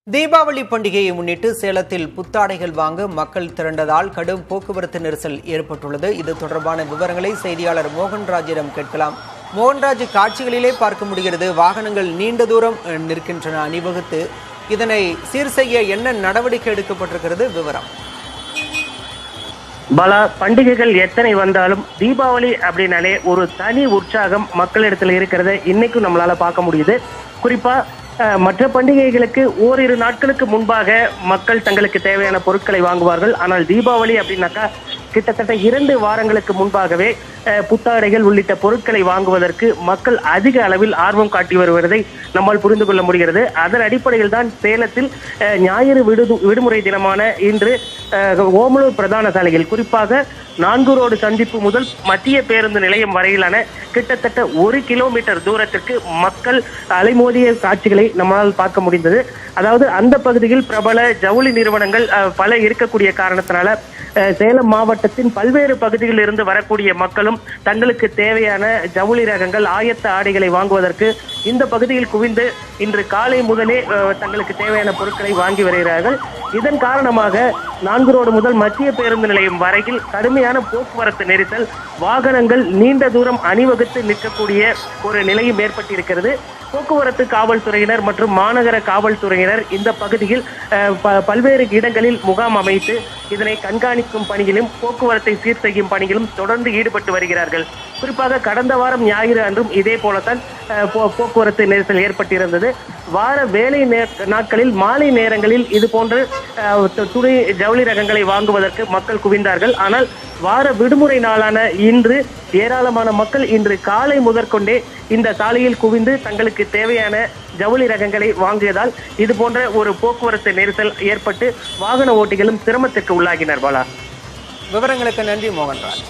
தீபாவளி பண்டிகையை முன்னிட்டு சேலத்தில் புத்தாடைகள் வாங்க மக்கள் திரண்டதால் கடும் போக்குவரத்து நெரிசல் ஏற்பட்டுள்ளது. இது தொடர்பான விவரங்களை செய்தியாளர் மோகன்ராஜிடம் கேட்கலாம். மோகன்ராஜ், காட்சிகளிலே பார்க்க முடிகிறது, வாகனங்கள் நீண்ட தூரம் நிற்கின்றன அணிவகுத்து. இதனை சீர் செய்ய என்ன நடவடிக்கை எடுக்கப்பட்டிருக்கிறது? விவரம். பலா, பண்டிகைகள் எத்தனை வந்தாலும் தீபாவளி அப்படின்னாலே ஒரு தனி உற்சாகம் மக்களிடத்துல இருக்கிறத இன்னைக்கும் நம்மளால பார்க்க முடியுது. குறிப்பா மற்ற பண்டிகைகளுக்கு ஓரிரு நாட்களுக்கு முன்பாக மக்கள் தங்களுக்கு தேவையான பொருட்களை வாங்குவார்கள். ஆனால் தீபாவளி அப்படின்னாக்கா கிட்டத்தட்ட 2 வாரங்களுக்கு முன்பாகவே புத்தாடைகள் உள்ளிட்ட பொருட்களை வாங்குவதற்கு மக்கள் அதிக அளவில் ஆர்வம் காட்டி வருவதை நம்மால் புரிந்து கொள்ள முடிகிறது. அதன் அடிப்படையில் தான் சேலத்தில் ஞாயிறு விடுமுறை தினமான இன்று ஓமலூர் பிரதான சாலையில், குறிப்பாக 4 ரோடு சந்திப்பு முதல் மத்திய பேருந்து நிலையம் வரையிலான கிட்டத்தட்ட 1 கிலோமீட்டர் தூரத்திற்கு மக்கள் அலைமோதிய காட்சிகளை நம்மால் பார்க்க முடிந்தது. அதாவது அந்த பகுதியில் பிரபல ஜவுளி நிறுவனங்கள் பல இருக்கக்கூடிய காரணத்தினால சேலம் மாவட்டத்தின் பல்வேறு பகுதிகளில் இருந்து வரக்கூடிய மக்களும் தங்களுக்கு தேவையான ஜவுளி ரகங்கள், ஆயத்த ஆடைகளை வாங்குவதற்கு இந்த பகுதியில் குவிந்து இன்று காலை முதலே தங்களுக்கு தேவையான பொருட்களை வாங்கி வருகிறார்கள். இதன் காரணமாக 4 ரோடு முதல் மத்திய பேருந்து நிலையம் வரையில் கடுமையான போக்குவரத்து நெரிசல், வாகனங்கள் நீண்ட தூரம் அணிவகுத்து நிற்கக்கூடிய ஒரு நிலையும் ஏற்பட்டிருக்கிறது. போக்குவரத்து காவல்துறையினர் மற்றும் மாநகர காவல்துறையினர் இந்த பகுதியில் பல்வேறு இடங்களில் முகாம் அமைத்து இதனை கண்காணிக்கும் பணியிலும் போக்குவரத்தை சீர் செய்யும் பணியிலும் தொடர்ந்து ஈடுபட்டு வருகிறார்கள். குறிப்பாக கடந்த வாரம் ஞாயிறு அன்றும் இதே போலத்தான் போக்குவரத்து நெரிசல் ஏற்பட்டிருந்தது. வார வேலை நாட்களில் மாலை நேரங்களில் இது போன்று துணி ஜவுளி ரகங்களை வாங்குவதற்கு மக்கள் குவிந்தார்கள். ஆனால் வார விடுமுறை நாளான இன்று ஏராளமான மக்கள் இன்று காலை முதற்கொண்டே இந்த சாலையில் குவிந்து தங்களுக்கு தேவையான ஜவுளி ரகங்களை வாங்கியதால் இது போன்ற ஒரு போக்குவரத்து நெரிசல் ஏற்பட்டு வாகன ஓட்டிகளும் சிரமத்திற்கு உள்ளாகினர். பாலா, விவரங்களுக்கு நன்றி மோகன்ராஜ்.